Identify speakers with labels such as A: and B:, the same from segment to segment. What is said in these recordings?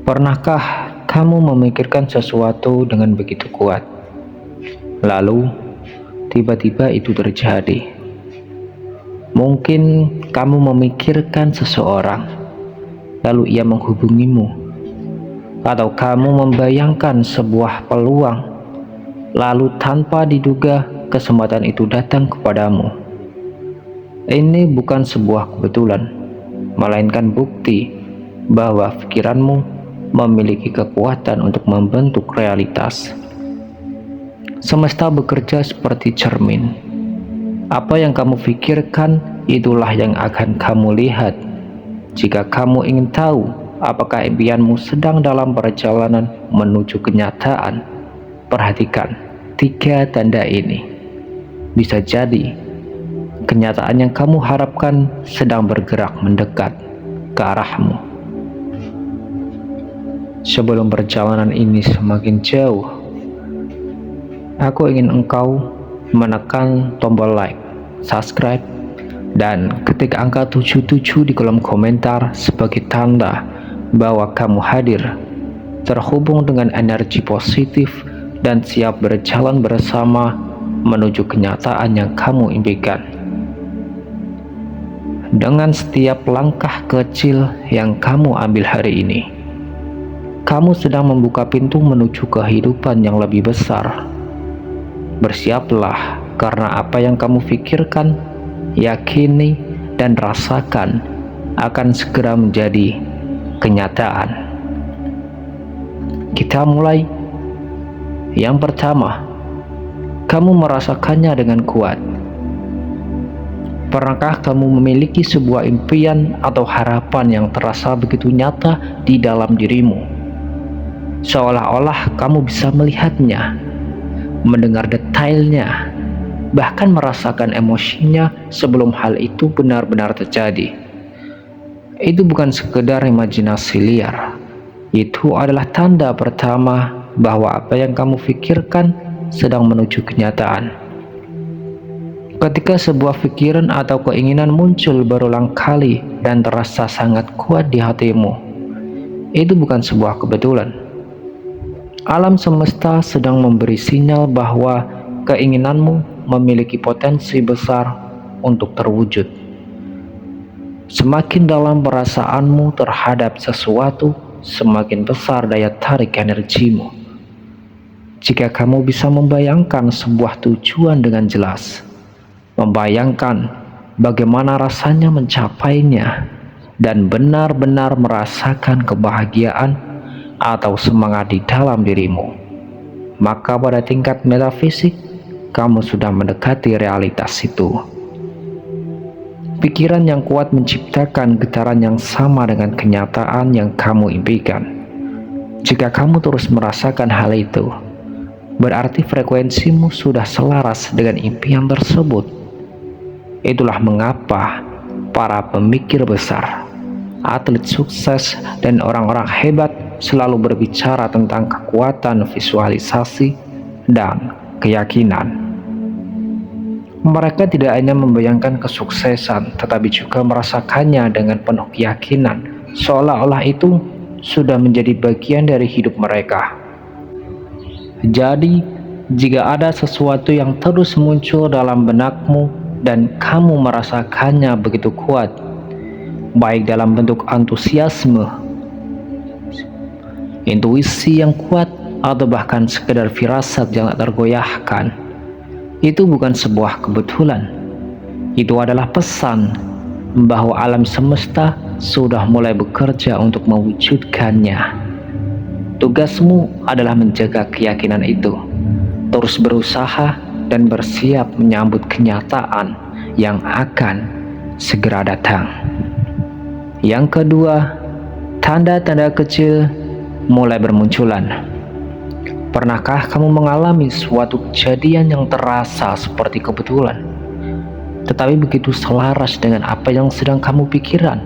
A: Pernahkah kamu memikirkan sesuatu dengan begitu kuat, lalu tiba-tiba itu terjadi? Mungkin kamu memikirkan seseorang, lalu ia menghubungimu, atau kamu membayangkan sebuah peluang, lalu tanpa diduga kesempatan itu datang kepadamu. Ini bukan sebuah kebetulan, melainkan bukti bahwa pikiranmu memiliki kekuatan untuk membentuk realitas. Semesta bekerja seperti cermin. Apa yang kamu pikirkan, itulah yang akan kamu lihat. Jika kamu ingin tahu apakah impianmu sedang dalam perjalanan menuju kenyataan, perhatikan 3 tanda ini. Bisa jadi kenyataan yang kamu harapkan sedang bergerak mendekat ke arahmu. Sebelum perjalanan ini semakin jauh, aku ingin engkau menekan tombol like, subscribe, dan ketik angka 77 di kolom komentar sebagai tanda bahwa kamu hadir, terhubung dengan energi positif, dan siap berjalan bersama menuju kenyataan yang kamu impikan. Dengan setiap langkah kecil yang kamu ambil hari ini, kamu sedang membuka pintu menuju kehidupan yang lebih besar. Bersiaplah, karena apa yang kamu pikirkan, yakini, dan rasakan akan segera menjadi kenyataan. Kita mulai. Yang pertama, kamu merasakannya dengan kuat. Pernahkah kamu memiliki sebuah impian atau harapan yang terasa begitu nyata di dalam dirimu? Seolah-olah kamu bisa melihatnya, mendengar detailnya, bahkan merasakan emosinya sebelum hal itu benar-benar terjadi. Itu bukan sekedar imajinasi liar. Itu adalah tanda pertama bahwa apa yang kamu pikirkan sedang menuju kenyataan. Ketika sebuah pikiran atau keinginan muncul berulang kali dan terasa sangat kuat di hatimu, itu bukan sebuah kebetulan. Alam semesta sedang memberi sinyal bahwa keinginanmu memiliki potensi besar untuk terwujud. Semakin dalam perasaanmu terhadap sesuatu, semakin besar daya tarik energimu. Jika kamu bisa membayangkan sebuah tujuan dengan jelas, membayangkan bagaimana rasanya mencapainya, dan benar-benar merasakan kebahagiaan atau semangat di dalam dirimu, maka pada tingkat metafisik kamu sudah mendekati realitas itu. Pikiran yang kuat menciptakan getaran yang sama dengan kenyataan yang kamu impikan. Jika kamu terus merasakan hal itu, berarti frekuensimu sudah selaras dengan impian tersebut. Itulah mengapa para pemikir besar, atlet sukses, dan orang-orang hebat selalu berbicara tentang kekuatan visualisasi dan keyakinan. Mereka tidak hanya membayangkan kesuksesan, tetapi juga merasakannya dengan penuh keyakinan, seolah-olah itu sudah menjadi bagian dari hidup mereka. Jadi, jika ada sesuatu yang terus muncul dalam benakmu dan kamu merasakannya begitu kuat, baik dalam bentuk antusiasme, intuisi yang kuat, atau bahkan sekedar firasat yang tak tergoyahkan, itu bukan sebuah kebetulan. Itu adalah pesan bahwa alam semesta sudah mulai bekerja untuk mewujudkannya. Tugasmu adalah menjaga keyakinan itu, terus berusaha dan bersiap menyambut kenyataan yang akan segera datang. Yang kedua, tanda-tanda kecil mulai bermunculan. Pernahkah kamu mengalami suatu kejadian yang terasa seperti kebetulan, tetapi begitu selaras dengan apa yang sedang kamu pikirkan?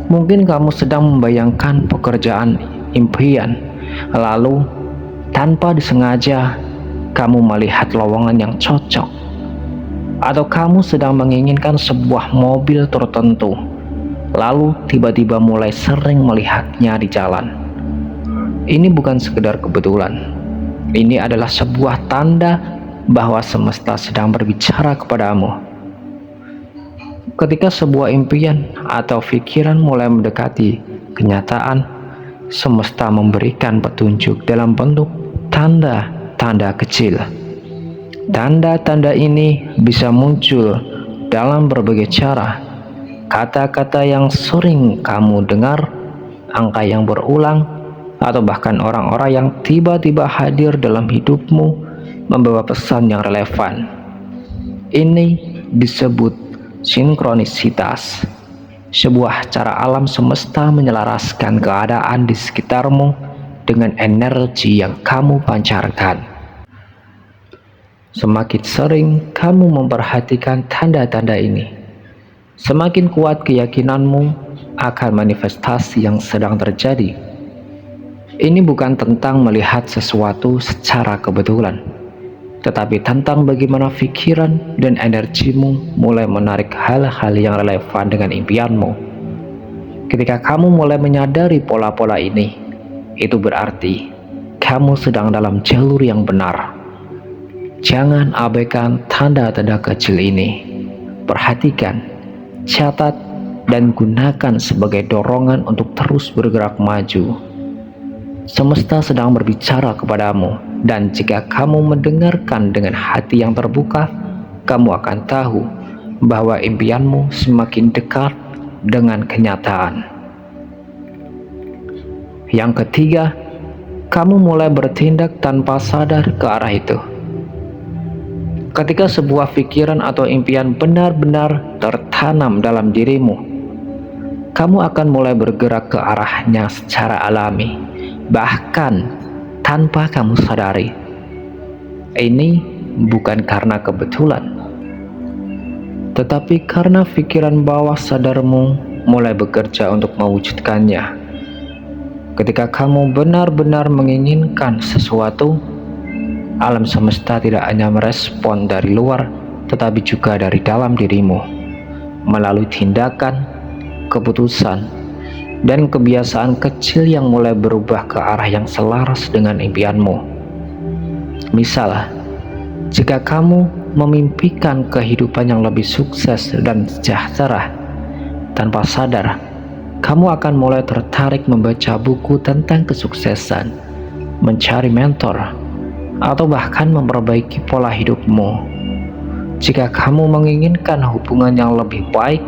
A: Mungkin kamu sedang membayangkan pekerjaan impian, lalu tanpa disengaja kamu melihat lowongan yang cocok, atau kamu sedang menginginkan sebuah mobil tertentu, lalu tiba-tiba mulai sering melihatnya di jalan. Ini bukan sekedar kebetulan. Ini adalah sebuah tanda bahwa semesta sedang berbicara kepadamu. Ketika sebuah impian atau pikiran mulai mendekati kenyataan, semesta memberikan petunjuk dalam bentuk tanda-tanda kecil. Tanda-tanda ini bisa muncul dalam berbagai cara. Kata-kata yang sering kamu dengar, angka yang berulang, atau bahkan orang-orang yang tiba-tiba hadir dalam hidupmu membawa pesan yang relevan. Ini disebut sinkronisitas, sebuah cara alam semesta menyelaraskan keadaan di sekitarmu dengan energi yang kamu pancarkan. Semakin sering kamu memperhatikan tanda-tanda ini, semakin kuat keyakinanmu akan manifestasi yang sedang terjadi. Ini bukan tentang melihat sesuatu secara kebetulan, tetapi tentang bagaimana pikiran dan energimu mulai menarik hal-hal yang relevan dengan impianmu. Ketika kamu mulai menyadari pola-pola ini, itu berarti kamu sedang dalam jalur yang benar. Jangan abaikan tanda-tanda kecil ini. Perhatikan, catat, dan gunakan sebagai dorongan untuk terus bergerak maju. Semesta sedang berbicara kepadamu, dan jika kamu mendengarkan dengan hati yang terbuka, kamu akan tahu bahwa impianmu semakin dekat dengan kenyataan. Yang ketiga, kamu mulai bertindak tanpa sadar ke arah itu. Ketika sebuah pikiran atau impian benar-benar tertanam dalam dirimu, kamu akan mulai bergerak ke arahnya secara alami, bahkan tanpa kamu sadari. Ini bukan karena kebetulan, tetapi karena pikiran bawah sadarmu mulai bekerja untuk mewujudkannya. Ketika kamu benar-benar menginginkan sesuatu, alam semesta tidak hanya merespon dari luar, tetapi juga dari dalam dirimu, melalui tindakan, keputusan, dan kebiasaan kecil yang mulai berubah ke arah yang selaras dengan impianmu. Misal, jika kamu memimpikan kehidupan yang lebih sukses dan sejahtera, tanpa sadar, kamu akan mulai tertarik membaca buku tentang kesuksesan, mencari mentor, atau bahkan memperbaiki pola hidupmu. Jika kamu menginginkan hubungan yang lebih baik,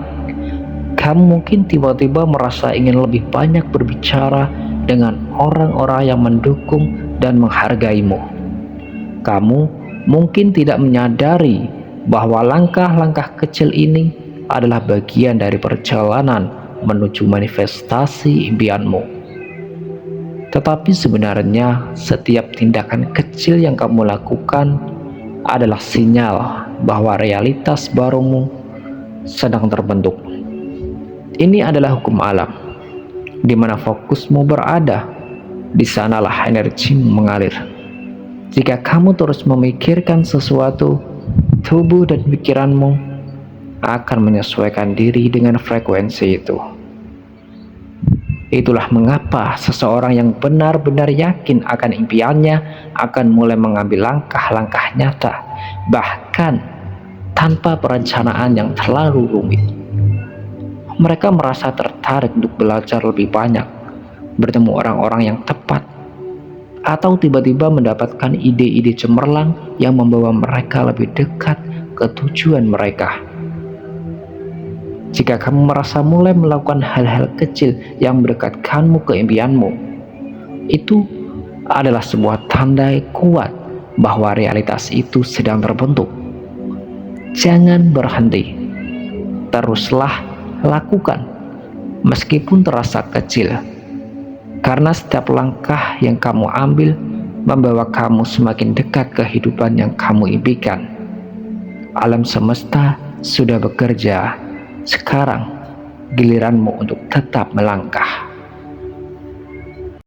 A: kamu mungkin tiba-tiba merasa ingin lebih banyak berbicara dengan orang-orang yang mendukung dan menghargaimu. Kamu mungkin tidak menyadari bahwa langkah-langkah kecil ini adalah bagian dari perjalanan menuju manifestasi impianmu. Tetapi sebenarnya setiap tindakan kecil yang kamu lakukan adalah sinyal bahwa realitas barumu sedang terbentuk. Ini adalah hukum alam. Di mana fokusmu berada, di sanalah energimu mengalir. Jika kamu terus memikirkan sesuatu, tubuh dan pikiranmu akan menyesuaikan diri dengan frekuensi itu. Itulah mengapa seseorang yang benar-benar yakin akan impiannya akan mulai mengambil langkah-langkah nyata, bahkan tanpa perencanaan yang terlalu rumit. Mereka merasa tertarik untuk belajar lebih banyak, bertemu orang-orang yang tepat, atau tiba-tiba mendapatkan ide-ide cemerlang yang membawa mereka lebih dekat ke tujuan mereka. Jika kamu merasa mulai melakukan hal-hal kecil yang mendekatkanmu ke impianmu, itu adalah sebuah tanda kuat bahwa realitas itu sedang terbentuk. Jangan berhenti, teruslah lakukan meskipun terasa kecil, karena setiap langkah yang kamu ambil membawa kamu semakin dekat kehidupan yang kamu impikan. Alam semesta sudah bekerja. Sekarang giliranmu untuk tetap melangkah.